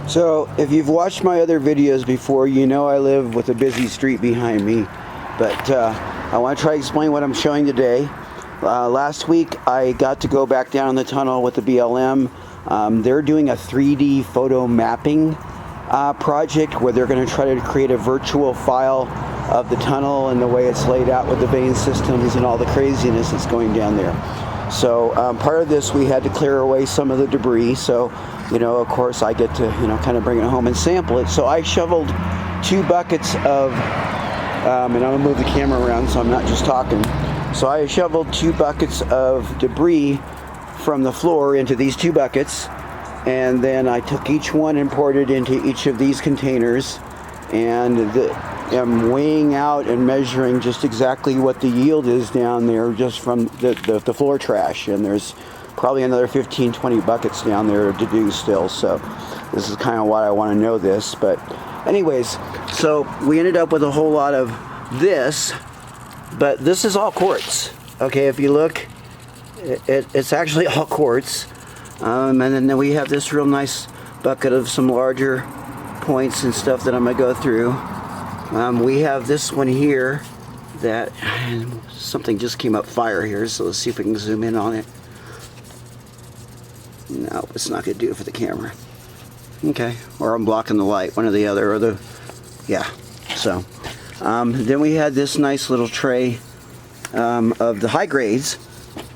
So if you've watched my other videos before, you know I live with a busy street behind me, but I want to try to explain what I'm showing today. Last week I got to go back down the tunnel with the BLM. They're doing a 3D photo mapping project where they're going to try to create a virtual file of the tunnel and the way it's laid out with the vein systems and all the craziness that's going down there. So part of this, we had to clear away some of the debris. So, you know, of course I get to, you know, kind of bring it home and sample it. So I shoveled 2 buckets of, and I'm gonna move the camera around so I'm not just talking. So I shoveled 2 buckets of debris from the floor into these 2 buckets. And then I took each one and poured it into each of these containers. And I'm weighing out and measuring just exactly what the yield is down there just from the floor trash. And there's probably another 15-20 buckets down there to do still. So this is kind of why I want to know this. But anyways, so we ended up with a whole lot of this, but this is all quartz. Okay, if you look, it's actually all quartz. And then we have this real nice bucket of some larger points and stuff that I'm going to go through. We have this one here that something just came up fire here, so let's see if we can zoom in on it. No, it's not going to do it for the camera. Okay, or I'm blocking the light, one or the other, or the, yeah. So then we had this nice little tray of the high grades,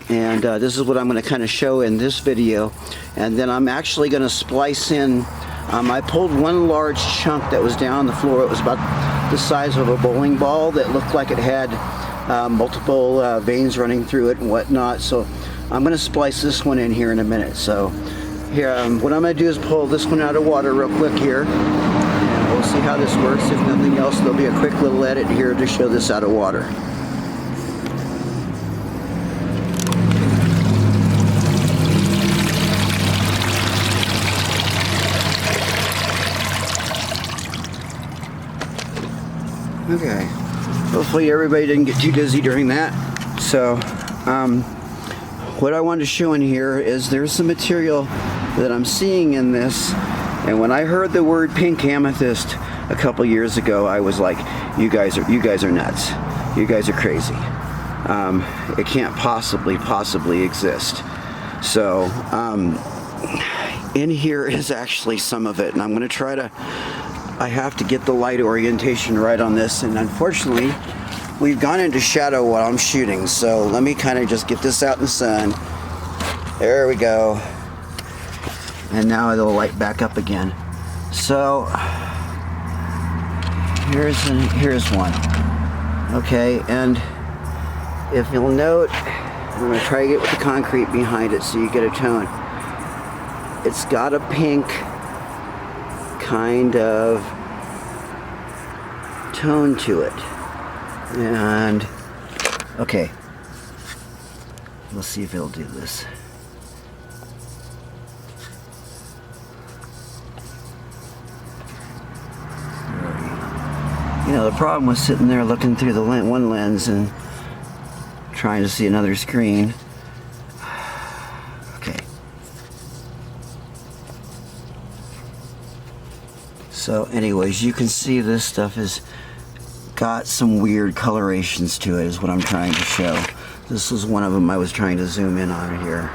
and this is what I'm going to kind of show in this video. And then I'm actually going to splice in, I pulled one large chunk that was down on the floor. It was about the size of a bowling ball that looked like it had multiple veins running through it and whatnot. So I'm going to splice this one in here in a minute. So here, what I'm going to do is pull this one out of water real quick here, and we'll see how this works. If nothing else, there'll be a quick little edit here to show this out of water. Okay, hopefully everybody didn't get too dizzy during that. So what I wanted to show in here is there's some material that I'm seeing in this, and when I heard the word pink amethyst a couple years ago, I was like, you guys are nuts, you guys are crazy. It can't possibly exist. So in here is actually some of it, and I'm going to try to, I have to get the light orientation right on this, and unfortunately we've gone into shadow while I'm shooting, so let me kind of just get this out in the sun. There we go. And now it'll light back up again. So here's one. Okay, and if you'll note, I'm going to try to get with the concrete behind it so you get a tone. It's got a pink kind of tone to it. And okay, let's see if it'll do this. You know, the problem was sitting there looking through the one lens and trying to see another screen. Okay. So anyways, you can see this stuff has got some weird colorations to it, is what I'm trying to show. This was one of them I was trying to zoom in on here.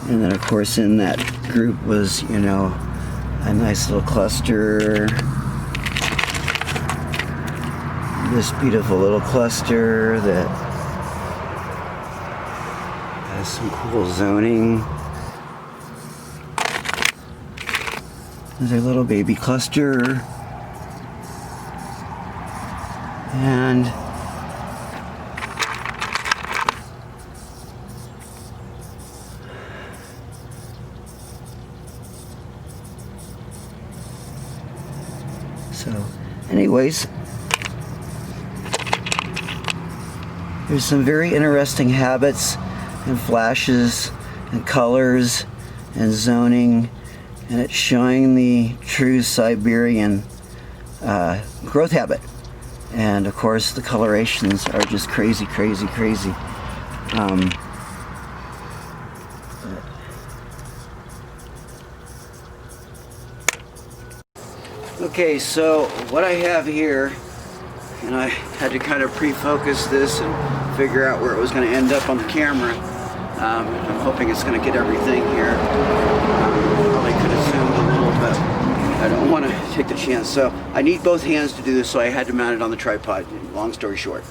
And then of course in that group was, you know, a nice little cluster. This beautiful little cluster that has some cool zoning. There's a little baby cluster. And so anyways, there's some very interesting habits and flashes and colors and zoning, and it's showing the true Siberian growth habit. And of course the colorations are just crazy, crazy, crazy. Okay, so what I have here, and I had to kind of pre-focus this and figure out where it was going to end up on the camera. I'm hoping it's going to get everything here. Probably could have zoomed a little, but I don't want to take the chance. So I need both hands to do this, so I had to mount it on the tripod, long story short.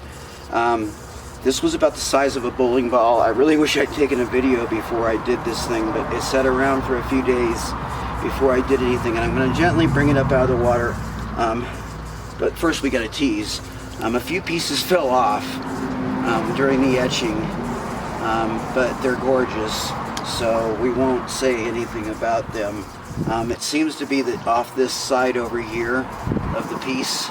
This was about the size of a bowling ball. I really wish I'd taken a video before I did this thing, but it sat around for a few days before I did anything, and I'm going to gently bring it up out of the water. But first we got to tease. A few pieces fell off during the etching, but they're gorgeous, so we won't say anything about them. It seems to be that off this side over here of the piece,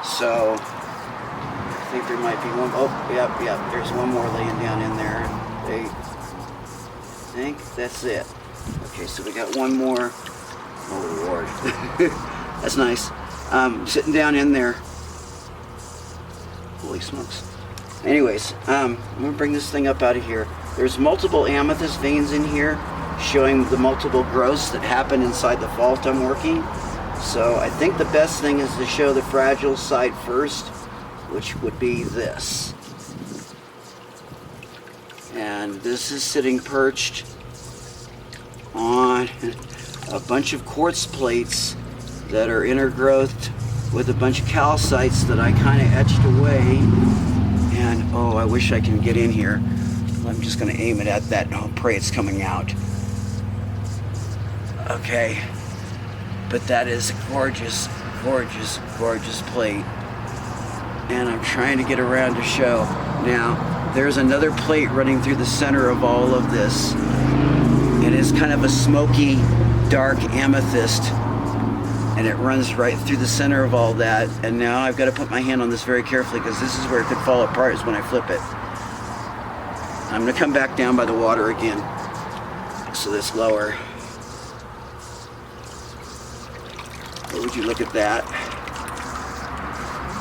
so I think there might be one. Oh, yep, there's one more laying down in there. I think that's it. Okay, so we got one more. Oh Lord, that's nice. Sitting down in there. Holy smokes. Anyways, I'm gonna bring this thing up out of here. There's multiple amethyst veins in here, showing the multiple growths that happen inside the fault I'm working. So I think the best thing is to show the fragile side first, which would be this. And this is sitting perched on a bunch of quartz plates that are intergrowthed with a bunch of calcites that I kind of etched away. And oh, I wish I can get in here. I'm just going to aim it at that and I'll pray it's coming out. Okay, but that is a gorgeous, gorgeous, gorgeous plate. And I'm trying to get around to show. Now, there's another plate running through the center of all of this. It is kind of a smoky, dark amethyst, and it runs right through the center of all that. And now I've got to put my hand on this very carefully because this is where it could fall apart, is when I flip it. I'm going to come back down by the water again, so that's lower. Or would you look at that?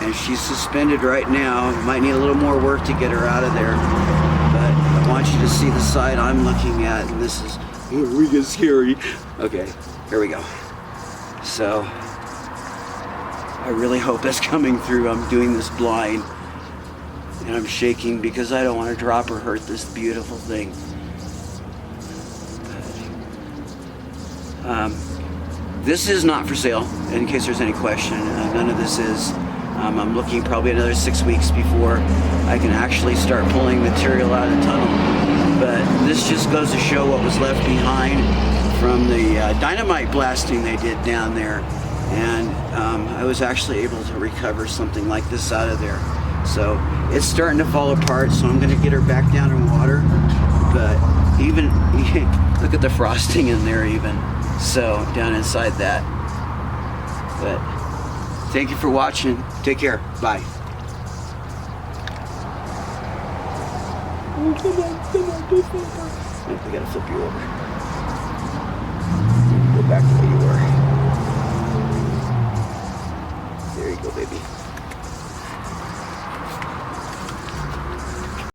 And she's suspended right now. Might need a little more work to get her out of there, but I want you to see the side I'm looking at, and this is, we get scary. Okay, here we go. So I really hope that's coming through. I'm doing this blind, and I'm shaking because I don't want to drop or hurt this beautiful thing. This is not for sale, in case there's any question. None of this is. I'm looking probably another 6 weeks before I can actually start pulling material out of the tunnel. But this just goes to show what was left behind from the dynamite blasting they did down there. And I was actually able to recover something like this out of there. So it's starting to fall apart, so I'm going to get her back down in water. But even, look at the frosting in there even. So down inside that. But thank you for watching. Take care. Bye. Oh, come on, just over. We gotta flip you over. Go back to where you were. There you go, baby.